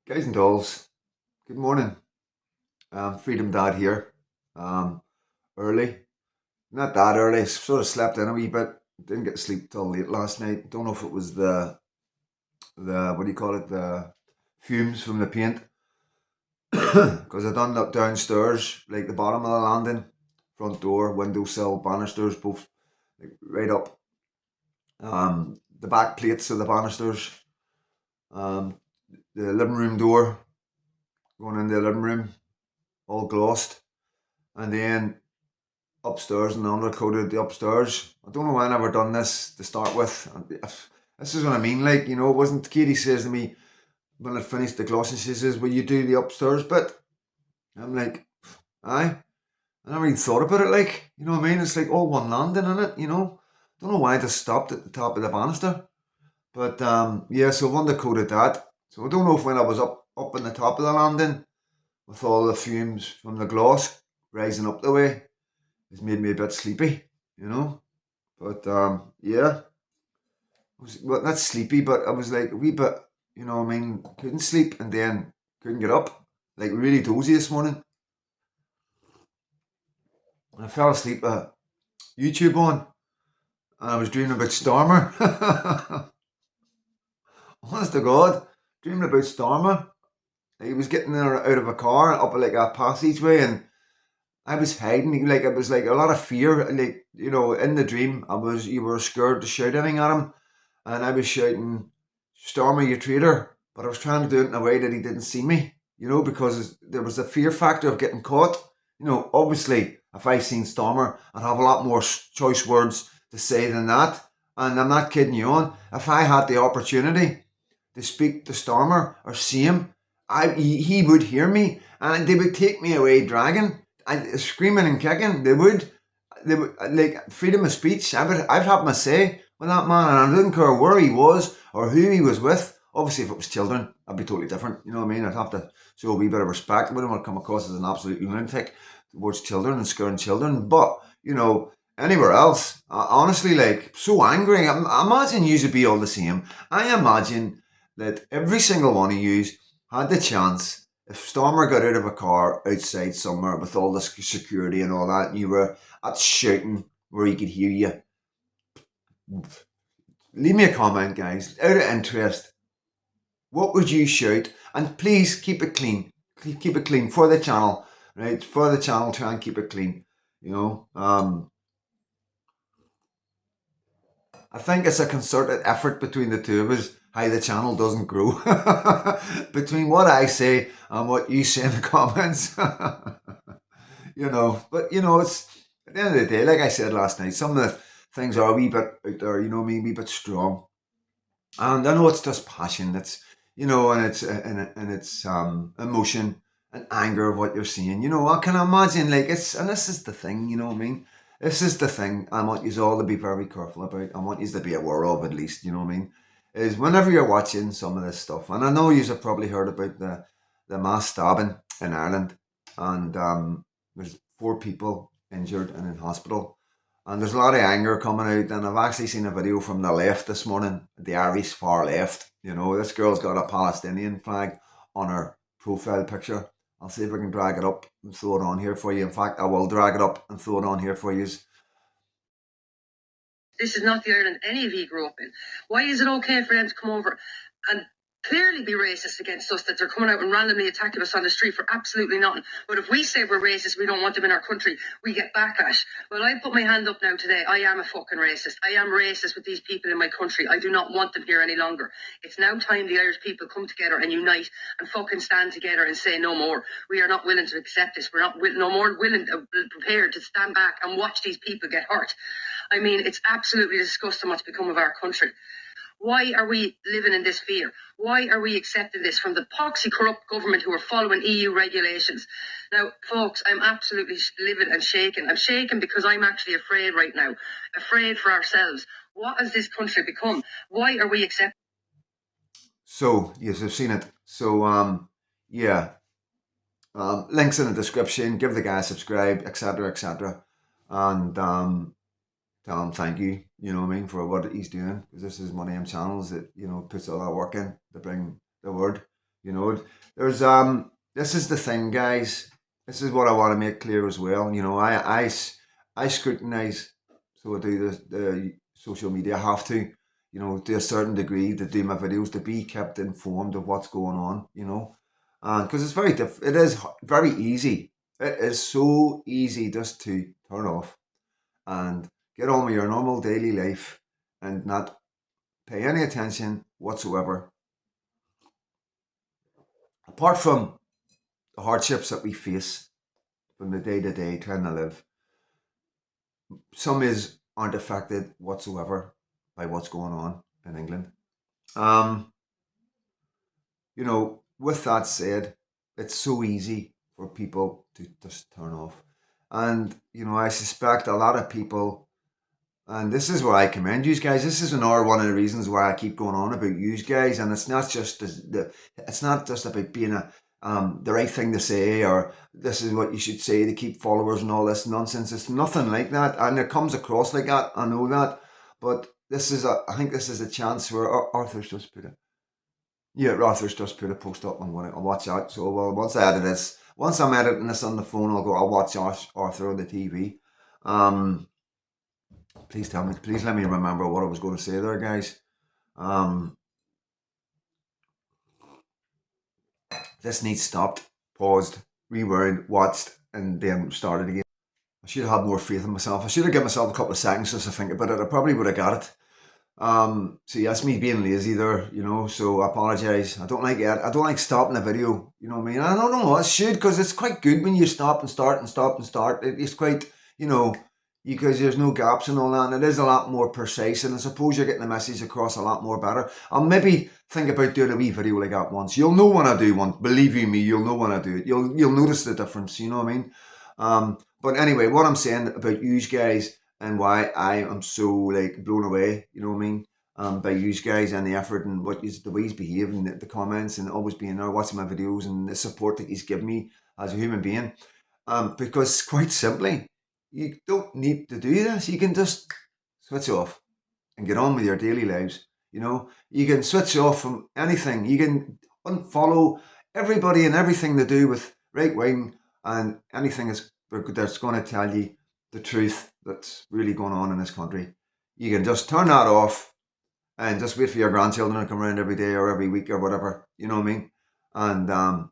Guys and dolls, good morning. Freedom Dad here. Um, Early, not that early. Sort of slept in a wee bit. Didn't get to sleep till late last night. Don't know if it was the what do you call it, the fumes from the paint, because I done that downstairs, like the bottom of the landing, front door, windowsill, banisters, both like, right up. The back plates of the banisters. Um, the living room door going into the living room, all glossed, and then upstairs and undercoated the upstairs. I don't know why I never done this to start with. This is what I mean. Like, it wasn't Katie says to me when I finished the gloss and she says, will you do the upstairs bit? I'm like, aye. I never even thought about it like, you know what I mean? It's like all one landing in it. Don't know why I just stopped at the top of the banister. But yeah, so I've undercoated that. So I don't know if when I was up in the top of the landing with all the fumes from the gloss rising up the way, it's made me a bit sleepy. But yeah, I was well, not sleepy, but I was like a wee bit, couldn't sleep and then couldn't get up, like really dozy this morning. And I fell asleep at YouTube on, and I was dreaming about Stormer. Honest to God, dreaming about Stormer. He was getting out of a car up like a passageway, and I was hiding. Like it was like a lot of fear. Like in the dream, you were scared to shout anything at him, and I was shouting, "Stormy, you traitor!" But I was trying to do it in a way that he didn't see me, because there was a fear factor of getting caught. Obviously, if I seen Stormer, I'd have a lot more choice words to say than that. And I'm not kidding you on. If I had the opportunity to speak to Stormer or see him, he would hear me, and they would take me away dragging, screaming and kicking. They would like freedom of speech. I'd have my say with that man, and I didn't care where he was or who he was with. Obviously, if it was children, I'd be totally different. You know what I mean? I'd have to show a wee bit of respect with him. I'd come across as an absolute lunatic towards children and scaring children. But anywhere else, honestly, like so angry. I imagine you would be all the same. I imagine that every single one of you had the chance. If Stormer got out of a car outside somewhere with all the security and all that, and you were at shouting where he could hear you, leave me a comment, guys. Out of interest, what would you shout? And please keep it clean. Keep it clean for the channel, right? For the channel, try and keep it clean. You know, I think it's a concerted effort between the two of us how the channel doesn't grow. Between what I say and what you say in the comments. But it's at the end of the day, like I said last night, some of the things are a wee bit out there, you know what I mean, a wee bit strong. And I know it's just passion. It's and it's emotion and anger of what you're seeing. I can imagine like and this is the thing. You know what I mean. This is the thing. I want you all to be very careful about. I want you to be aware of at least. You know what I mean. Is whenever you're watching some of this stuff, and I know you have probably heard about the mass stabbing in Ireland, and there's 4 people injured and in hospital. And there's a lot of anger coming out, and I've actually seen a video from the left this morning, the Irish far left. This girl's got a Palestinian flag on her profile picture. I'll see if I can drag it up and throw it on here for you. In fact, I will drag it up and throw it on here for you. This is not the Ireland any of you grew up in. Why is it okay for them to come over and clearly be racist against us, that they're coming out and randomly attacking us on the street for absolutely nothing? But if we say we're racist, we don't want them in our country, we get backlash. Well, I put my hand up now today. I am a fucking racist. I am racist with these people in my country. I do not want them here any longer. It's now time the Irish people come together and unite and fucking stand together and say no more. We are not willing to accept this. We're not no more willing, prepared to stand back and watch these people get hurt. I mean, it's absolutely disgusting what's become of our country. Why are we living in this fear? Why are we accepting this from the poxy corrupt government who are following EU regulations? Now, folks, I'm absolutely livid and shaken. I'm shaken because I'm actually afraid right now, afraid for ourselves. What has this country become? Why are we accepting? So, yes, I've seen it. So, yeah. Links in the description. Give the guy a subscribe, etc., etc. And tell him thank you, you know what I mean, for what he's doing. Because this is one of them channels that, puts all that work in to bring the word You know, there's this is the thing, guys. This is what I want to make clear as well. You know, I scrutinize, so I do the social media. I have to, you know, to a certain degree to do my videos to be kept informed of what's going on. You know, and because it's it is very easy. It is so easy just to turn off and get on with your normal daily life and not pay any attention whatsoever. Apart from the hardships that we face from the day to day trying to live, some is aren't affected whatsoever by what's going on in England. Um, you know, with that said, it's so easy for people to just turn off. And, you know, I suspect a lot of people, and this is where I commend you guys. This is another one of the reasons why I keep going on about you guys. And it's not just it's not just about being the right thing to say, or this is what you should say to keep followers and all this nonsense. It's nothing like that, and it comes across like that. I know that, but I think this is a chance where Arthur's just put it. Yeah, Arthur's just put a post up. I'll watch that. So well, once I'm editing this on the phone, I'll watch Arthur on the TV. Um, please let me remember what I was going to say there, guys. Um, this needs stopped, paused, rewound, watched, and then started again. I should have had more faith in myself. I should have given myself a couple of seconds just to think about it. I probably would have got it. So yeah, that's me being lazy there, you know. So I apologize. I don't like it. I don't like stopping a video. You know what I mean? I don't know. I should, because it's quite good when you stop and start and stop and start. It's quite, you know, because there's no gaps and all that, and it is a lot more precise. And I suppose you're getting the message across a lot more better. I'll maybe think about doing a wee video like that once. You'll know when I do one. Believe you me, you'll know when I do it. You'll notice the difference. You know what I mean? But anyway, what I'm saying about you guys and why I am so like blown away, you know what I mean, by you guys and the effort and the way he's behaving, the comments and always being there, watching my videos and the support that he's given me as a human being. Because quite simply, you don't need to do this. You can just switch off and get on with your daily lives. You know, you can switch off from anything. You can unfollow everybody and everything to do with right wing and anything that's going to tell you the truth that's really going on in this country. You can just turn that off and just wait for your grandchildren to come around every day or every week or whatever. You know what I mean? And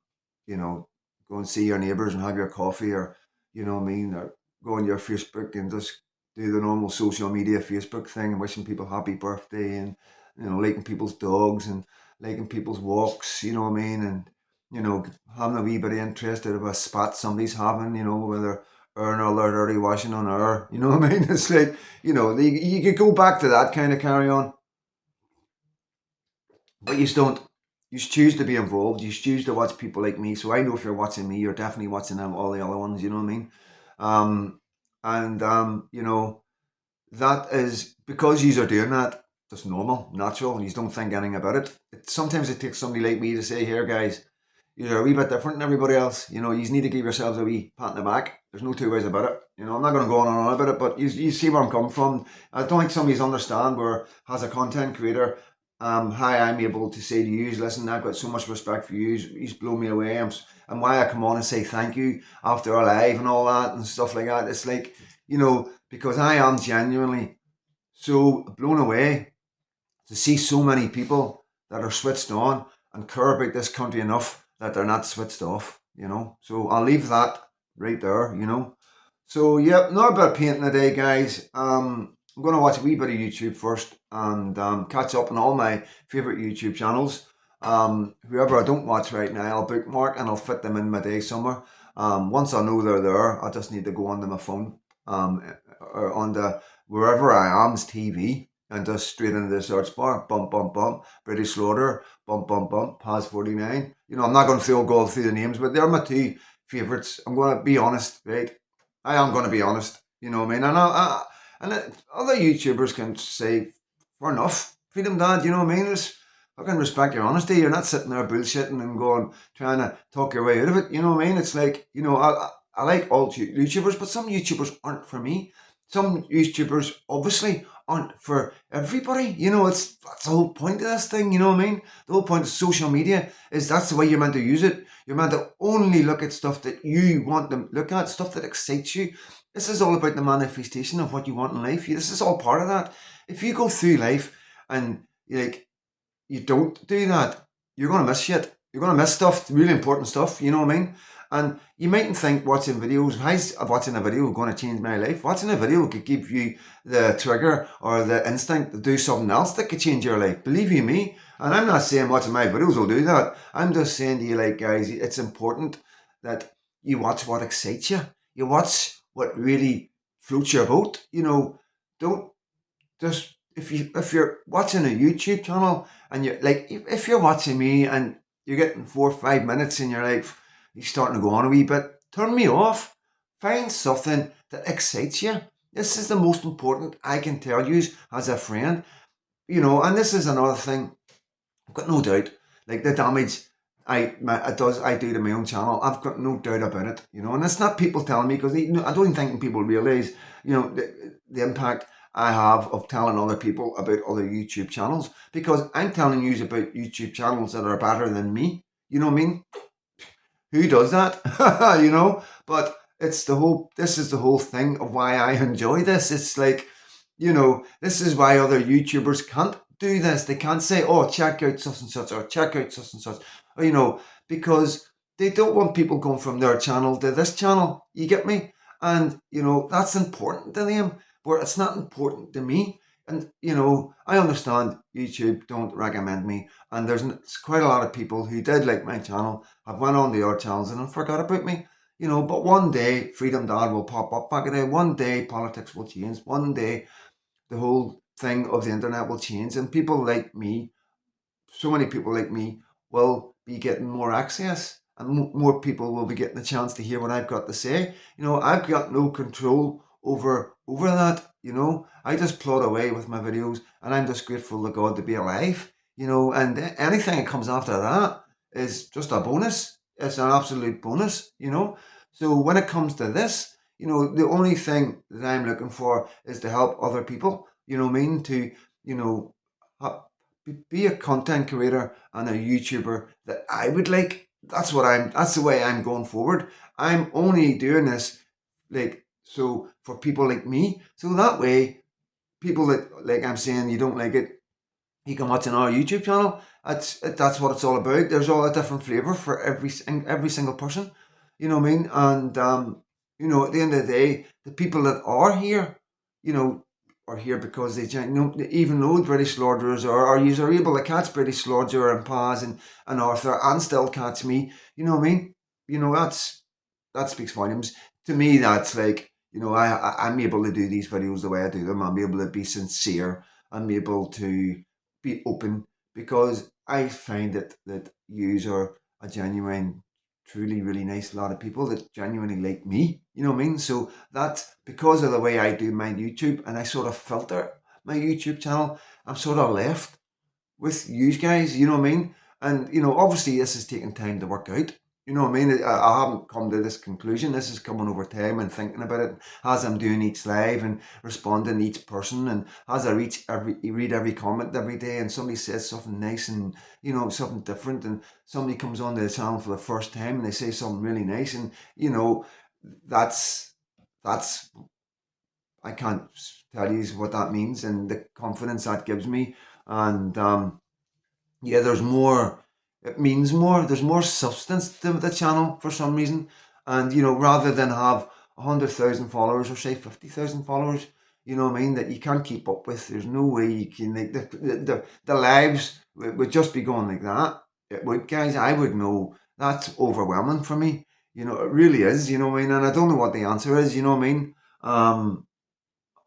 you know, go and see your neighbours and have your coffee, or you know what I mean, or go on your Facebook and just do the normal social media Facebook thing and wishing people happy birthday and you know liking people's dogs and liking people's walks. You know what I mean? And you know having a wee bit of interest out of a spat somebody's having. You know whether earn all their dirty washing on her. You know what I mean? It's like you know you could go back to that kind of carry on. But you don't. You choose to be involved. You choose to watch people like me. So I know if you're watching me, you're definitely watching them, all the other ones. You know what I mean? Um, and you know that is because you are doing that. Just normal, natural, and you don't think anything about it. Sometimes it takes somebody like me to say, "Here, guys, you're a wee bit different than everybody else. You know, you need to give yourselves a wee pat in the back." There's no two ways about it. You know, I'm not going to go on and on about it, but you see where I'm coming from. I don't think somebody's understand where, as a content creator, how I'm able to say to you, listen, I've got so much respect for you. He's blown me away. And why I come on and say thank you after our live and all that and stuff like that. It's like, you know, because I am genuinely so blown away to see so many people that are switched on and care about this country enough that they're not switched off, you know. So I'll leave that right there, you know. So yeah, not about painting today, guys. I'm going to watch a wee bit of YouTube first and catch up on all my favourite YouTube channels. Whoever I don't watch right now, I'll bookmark and I'll fit them in my day somewhere. Once I know they're there, I just need to go onto my phone or on the wherever I am's TV and just straight into the search bar, bump, bump, bump, British Slaughter, bump, bump, bump, Paz 49. You know, I'm not going to go through the names, but they're my two favourites. I'm going to be honest, right? I am going to be honest, you know what I mean? And other YouTubers can say, fair enough, Freedom Dad, you know what I mean? I can respect your honesty. You're not sitting there bullshitting and going, trying to talk your way out of it, you know what I mean? It's like, you know, I like all YouTubers, but some YouTubers aren't for me. Some YouTubers obviously on for everybody. That's the whole point of this thing. You know what I mean? The whole point of social media is that's the way you're meant to use it. You're meant to only look at stuff that you want to look at, stuff that excites you. This is all about the manifestation of what you want in life. This is all part of that. If you go through life and you don't do that, you're going to miss shit. You're going to miss stuff, really important stuff, you know what I mean? And you mightn't think watching videos, how's watching a video going to change my life? Watching a video could give you the trigger or the instinct to do something else that could change your life. Believe you me. And I'm not saying watching my videos will do that. I'm just saying to you, guys, it's important that you watch what excites you. You watch what really floats your boat. Don't just if you're watching a YouTube channel and you're if you're watching me and you're getting 4 or 5 minutes in your life, you're starting to go on a wee bit, turn me off. Find something that excites you. This is the most important I can tell you as a friend. And this is another thing. I've got no doubt. The damage I do to my own channel, I've got no doubt about it. And it's not people telling me, because I don't even think people realise, the impact I have of telling other people about other YouTube channels, because I'm telling you about YouTube channels that are better than me. You know what I mean? Who does that? But this is the whole thing of why I enjoy this. It's this is why other YouTubers can't do this. They can't say, oh, check out such and such, or check out such and such, because they don't want people going from their channel to this channel. You get me? And, that's important to them, where it's not important to me. And, I understand YouTube don't recommend me. And there's quite a lot of people who did like my channel, have went on the other channels and forgot about me. But one day Freedom Dad will pop up back again. One day politics will change. One day the whole thing of the internet will change, and people like me, so many people like me, will be getting more access, and more people will be getting a chance to hear what I've got to say. I've got no control over that. I just plod away with my videos, and I'm just grateful to God to be alive. And anything that comes after that is just a bonus. It's an absolute bonus. So when it comes to this, the only thing that I'm looking for is to help other people. To be a content creator and a YouTuber that I would like. That's the way I'm going forward. I'm only doing this so for people like me. So that way, people that, I'm saying, you don't like it, you can watch on our YouTube channel. That's what it's all about. There's all a different flavour for every single person. You know what I mean? And at the end of the day, the people that are here, are here because they even know British Lorders, or you are able to catch British Lorder and Paz and Arthur and still catch me. You know what I mean? That speaks volumes. To me, that's I'm able to do these videos the way I do them. I'm able to be sincere. I'm able to be open, because I find that yous are a genuine, truly, really nice lot of people that genuinely like me. You know what I mean? So that's because of the way I do my YouTube, and I sort of filter my YouTube channel. I'm sort of left with you guys. You know what I mean? And obviously this is taking time to work out. You know what I mean? I haven't come to this conclusion. This is coming over time and thinking about it as I'm doing each live and responding to each person, and as I read every comment every day, and somebody says something nice and something different, and somebody comes onto the channel for the first time and they say something really nice, and that's I can't tell you what that means, and the confidence that gives me. And yeah, there's more. It means more. There's more substance to the channel for some reason. And rather than have 100,000 followers, or say 50,000 followers, you know what I mean, that you can't keep up with. There's no way you can. The lives would just be going like that. It would, guys. I would know that's overwhelming for me. It really is. You know what I mean. And I don't know what the answer is. You know what I mean.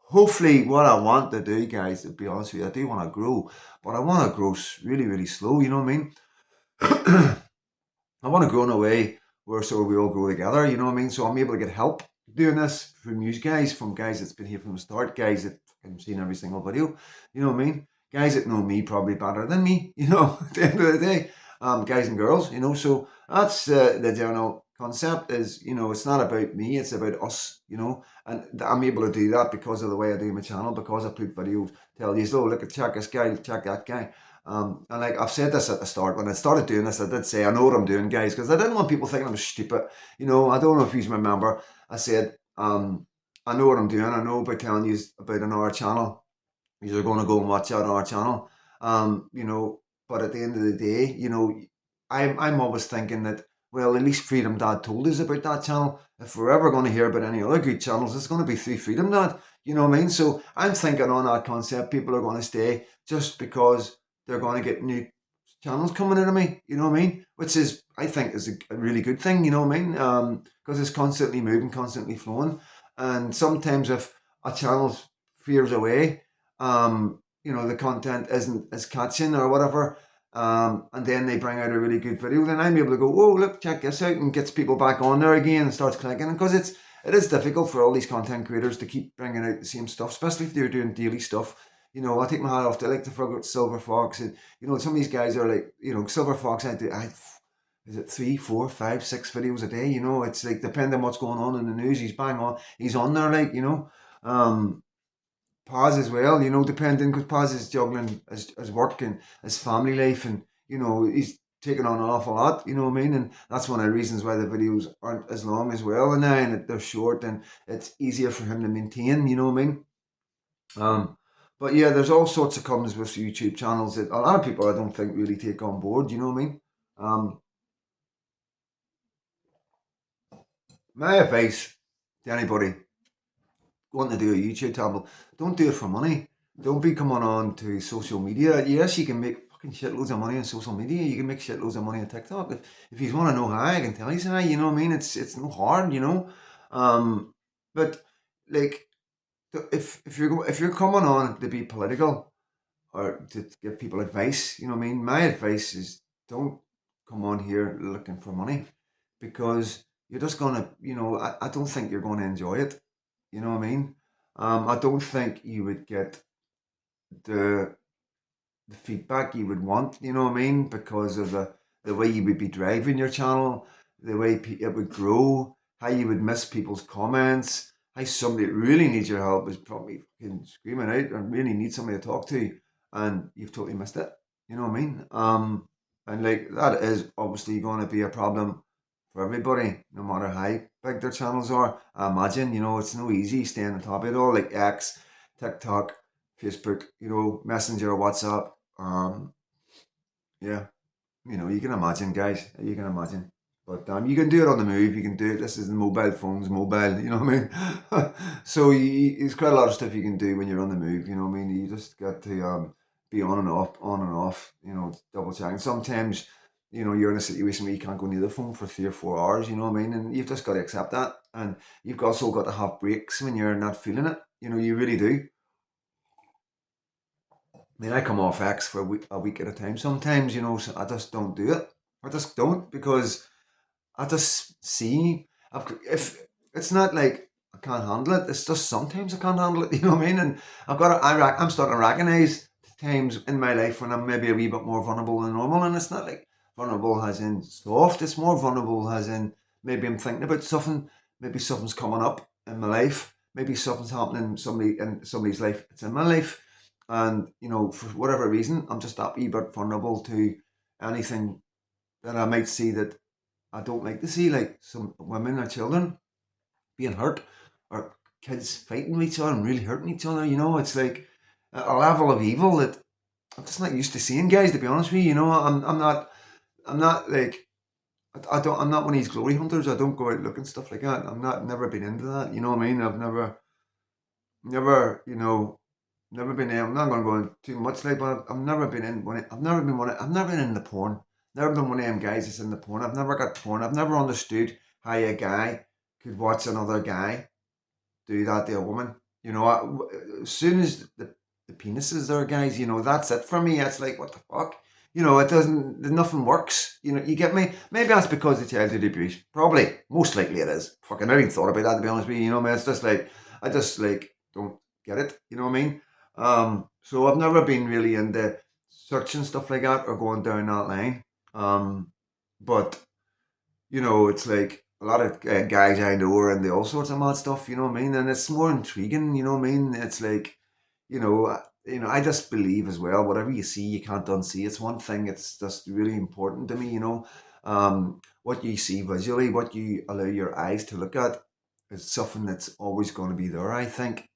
Hopefully, what I want to do, guys, to be honest with you, I do want to grow, but I want to grow really, really slow. You know what I mean. I want to grow in a way where we all grow together, you know what I mean? So I'm able to get help doing this from you guys, from guys that's been here from the start, guys that I've seen every single video, you know what I mean? Guys that know me probably better than me, at the end of the day, guys and girls, so that's the general concept is, it's not about me, it's about us, and I'm able to do that because of the way I do my channel, because I put videos, tell you, oh, look, check this guy, check that guy. And like I've said this at the start, when I started doing this, I did say, I know what I'm doing, guys, because I didn't want people thinking I'm stupid. I don't know if you remember, I said, I know what I'm doing. I know by telling you about another channel, you're going to go and watch out on our channel. But at the end of the day, I'm always thinking that, well, at least Freedom Dad told us about that channel. If we're ever going to hear about any other good channels, it's going to be through Freedom Dad. You know what I mean? So I'm thinking on that concept, people are going to stay just because they're going to get new channels coming into me. You know what I mean? Which is, I think, is a really good thing. You know what I mean? Because it's constantly moving, constantly flowing, and sometimes if a channel veers away, the content isn't as catching or whatever, and then they bring out a really good video, then I'm able to go, oh, look, check this out, and gets people back on there again and starts clicking. Because it is difficult for all these content creators to keep bringing out the same stuff, especially if they're doing daily stuff. I take my hat off to like the Frog Silver Fox, and some of these guys are like, Silver Fox. Is it 3, 4, 5, 6 videos a day? It's like depending on what's going on in the news, he's bang on, he's on there, like um, Paz as well, depending, because Paz is juggling his work and his family life, and he's taking on an awful lot, you know what I mean? And that's one of the reasons why the videos aren't as long as well, and they're short, and it's easier for him to maintain, you know what I mean? But yeah, there's all sorts of problems with YouTube channels that a lot of people I don't think really take on board, you know what I mean? My advice to anybody wanting to do a YouTube channel, don't do it for money. Don't be coming on to social media. Yes, you can make fucking shitloads of money on social media. You can make shitloads of money on TikTok. If you want to know how, I can tell you how. You know what I mean? It's no hard, But like, if you're coming on to be political or to give people advice, you know what I mean? My advice is don't come on here looking for money, because you're just gonna, I don't think you're gonna enjoy it. You know what I mean? I don't think you would get the the feedback you would want. You know what I mean? Because of the way you would be driving your channel, the way it would grow, how you would miss people's comments, how somebody that really needs your help is probably fucking screaming out and really needs somebody to talk to, and you've totally missed it. You know what I mean? And like that is obviously going to be a problem for everybody, no matter how big their channels are. I imagine, it's no easy staying on top of it all, like X, TikTok, Facebook, Messenger, WhatsApp. Yeah, you can imagine, guys. You can imagine. But you can do it on the move. You can do it. This is mobile phones, mobile. You know what I mean? So there's quite a lot of stuff you can do when you're on the move. You know what I mean? You just got to be on and off, on and off. Double checking. Sometimes you're in a situation where you can't go near the phone for 3 or 4 hours. You know what I mean? And you've just got to accept that. And you've also got to have breaks when you're not feeling it. You really do. I mean, I come off X for a week at a time sometimes, so I just don't do it. I just don't, because I just see, if it's not like I can't handle it, it's just sometimes I can't handle it, you know what I mean? And I'm starting to recognize times in my life when I'm maybe a wee bit more vulnerable than normal, and it's not like vulnerable as in soft, it's more vulnerable as in maybe I'm thinking about something, maybe something's coming up in my life, maybe something's happening in somebody's life, it's in my life, and for whatever reason, I'm just that wee bit vulnerable to anything that I might see that I don't like to see, like some women or children being hurt, or kids fighting with each other and really hurting each other. It's like a level of evil that I'm just not used to seeing, guys. To be honest with you, I'm not like I'm not one of these glory hunters. I don't go out looking stuff like that. Never been into that. You know what I mean? I've never, never been in. I'm not going to go into too much, like, but I've never been in one. I've never been in the porn. Never been one of them guys that's in the porn. I've never got porn. I've never understood how a guy could watch another guy do that to a woman. As soon as the penis is there, guys, that's it for me. It's like, what the fuck? It doesn't, nothing works. You get me? Maybe that's because of childhood abuse. Probably. Most likely it is. Fucking, I haven't thought about that, to be honest with you. Man, it's just like, I just like, don't get it. You know what I mean? So I've never been really into searching stuff like that or going down that line. But it's like, a lot of guys I know are into all sorts of mad stuff, you know what I mean? And it's more intriguing, you know what I mean? It's like, I just believe as well, whatever you see, you can't unsee. It's one thing, it's just really important to me, what you see visually, what you allow your eyes to look at is something that's always going to be there, I think.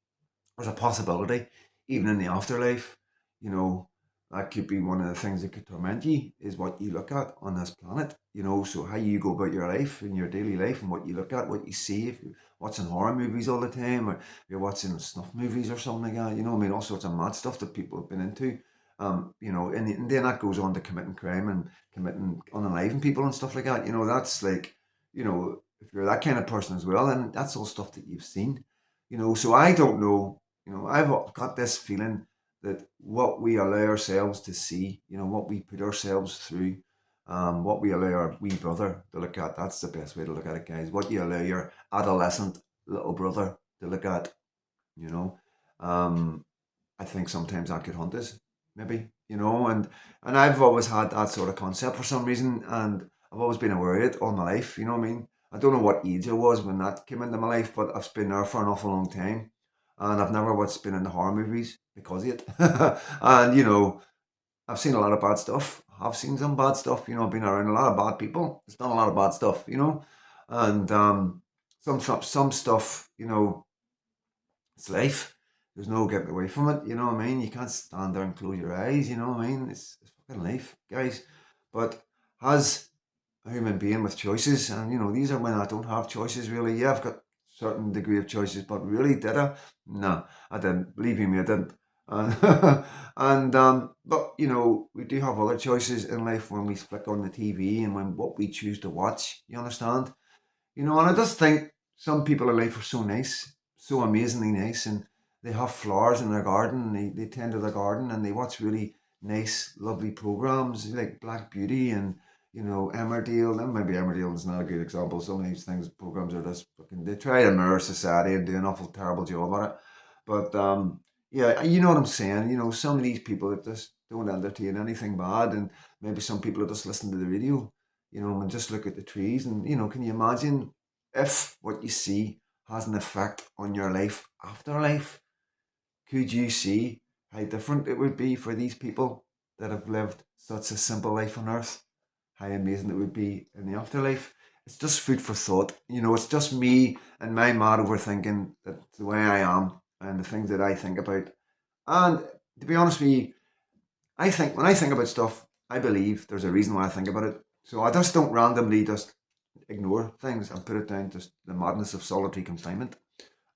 There's a possibility, even in the afterlife, you know, that could be one of the things that could torment you is what you look at on this planet, so how you go about your life in your daily life and what you look at, what you see, if you're watching horror movies all the time or you're watching snuff movies or something like that, all sorts of mad stuff that people have been into. And then that goes on to committing crime and committing unaliving people and stuff like that. That's like, if you're that kind of person as well, and that's all stuff that you've seen. So I don't know. I've got this feeling that what we allow ourselves to see, what we put ourselves through, what we allow our wee brother to look at, that's the best way to look at it, guys. What you allow your adolescent little brother to look at, you know. Um, I think sometimes that could haunt us, maybe, and I've always had that sort of concept for some reason, and I've always been aware of it all my life, you know what I mean? I don't know what age I was when that came into my life, but I've been there for an awful long time, and I've never once been into horror movies because of it. And, I've seen a lot of bad stuff. I've seen some bad stuff, I've been around a lot of bad people. It's done a lot of bad stuff, and some stuff, it's life. There's no getting away from it. You know what I mean? You can't stand there and close your eyes. You know what I mean? It's fucking life, guys. But as a human being with choices, and these are when I don't have choices really. Yeah, I've got certain degree of choices, but really, did I? No, I didn't. Believe me, I didn't. And, but we do have other choices in life when we flick on the TV and when what we choose to watch. You understand? And I just think some people in life are so nice, so amazingly nice, and they have flowers in their garden, and they tend to their garden, and they watch really nice, lovely programs like Black Beauty and, Emmerdale. And maybe Emmerdale is not a good example. Some of these things, programs are just fucking, they try to mirror society and do an awful terrible job at it. But, yeah, you know what I'm saying. Some of these people that just don't entertain anything bad, and maybe some people that just listen to the radio, and just look at the trees. And, can you imagine if what you see has an effect on your life after life? Could you see how different it would be for these people that have lived such a simple life on earth? How amazing it would be in the afterlife. It's just food for thought. It's just me and my mad overthinking that the way I am and the things that I think about. And to be honest with you, I think when I think about stuff, I believe there's a reason why I think about it. So I just don't randomly just ignore things and put it down to the madness of solitary confinement.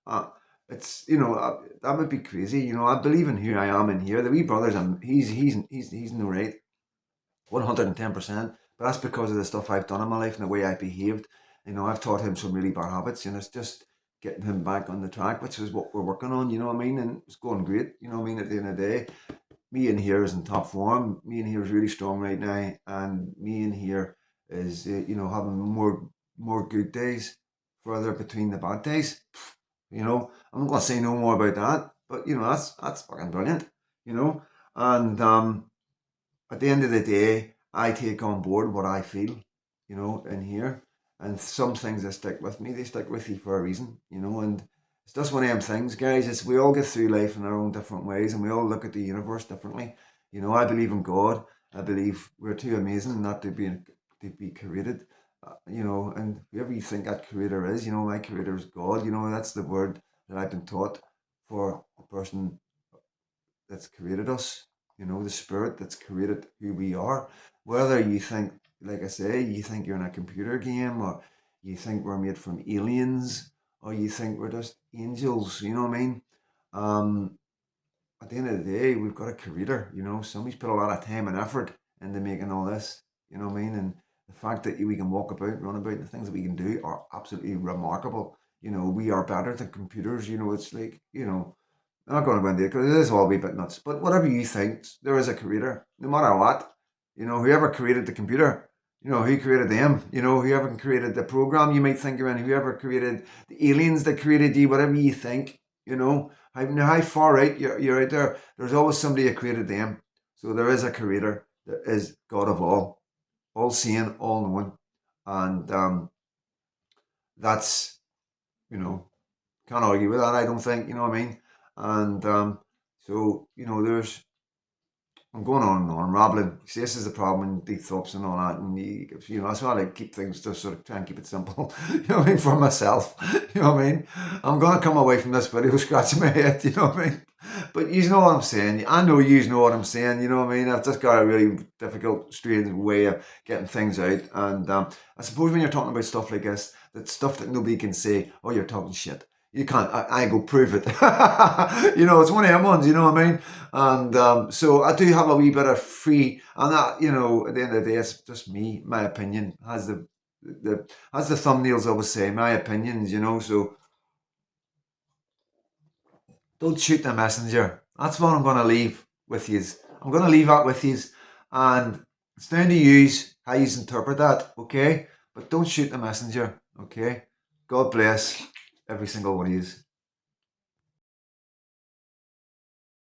Uh, it's that would be crazy. I believe in who I am in here. The wee brother's and he's no right, 110%. But that's because of the stuff I've done in my life and the way I behaved. I've taught him some really bad habits. It's just getting him back on the track, which is what we're working on. You know what I mean? And it's going great. You know what I mean? At the end of the day, me in here is in top form. Me in here is really strong right now, and me in here is having more good days further between the bad days. I'm not gonna say no more about that, but that's fucking brilliant. You know, and at the end of the day, I take on board what I feel. In here, and some things that stick with me, they stick with you for a reason. And it's just one of them things, guys. It's we all get through life in our own different ways, and we all look at the universe differently. I believe in God. I believe we're too amazing not to be created. And whoever you think that creator is, my creator is God. That's the word that I've been taught for a person that's created us. The spirit that's created who we are. Whether you think, like I say, you think you're in a computer game, or you think we're made from aliens, or you think we're just angels. You know what I mean? Um, at the end of the day, we've got a creator. Somebody's put a lot of time and effort into making all this. You know what I mean? And the fact that we can walk about, run about, the things that we can do are absolutely remarkable. We are better than computers. It's like, I'm not going to go into it because it is all a wee bit nuts. But whatever you think, there is a creator, no matter what. Whoever created the computer, who created them. Whoever created the program you might think you're in, whoever created the aliens that created you, whatever you think, how far out you're out there. There's always somebody that created them. So there is a creator that is God of all seeing, all knowing. And that's, you know, can't argue with that, I don't think, you know what I mean? And so, you know, I'm going on and on, rambling. See, this is the problem in deep thoughts and all that. And you know, that's why I like keep things to sort of try and keep it simple. You know what I mean? For myself. You know what I mean? I'm going to come away from this video scratching my head. You know what I mean? But you know what I'm saying. I know you know what I'm saying. You know what I mean? I've just got a really difficult, strange way of getting things out. And I suppose when you're talking about stuff like this, that stuff that nobody can say, oh, you're talking shit. You can't. I go prove it. You know, it's one of them ones. You know what I mean? And so I do have a wee bit of free, and that, you know, at the end of the day, it's just me. My opinion has the as the thumbnails always say, my opinions. You know, so don't shoot the messenger. That's what I'm going to leave with you. I'm going to leave that with you, and it's down to you how you interpret that. Okay, but don't shoot the messenger. Okay, God bless every single one of you.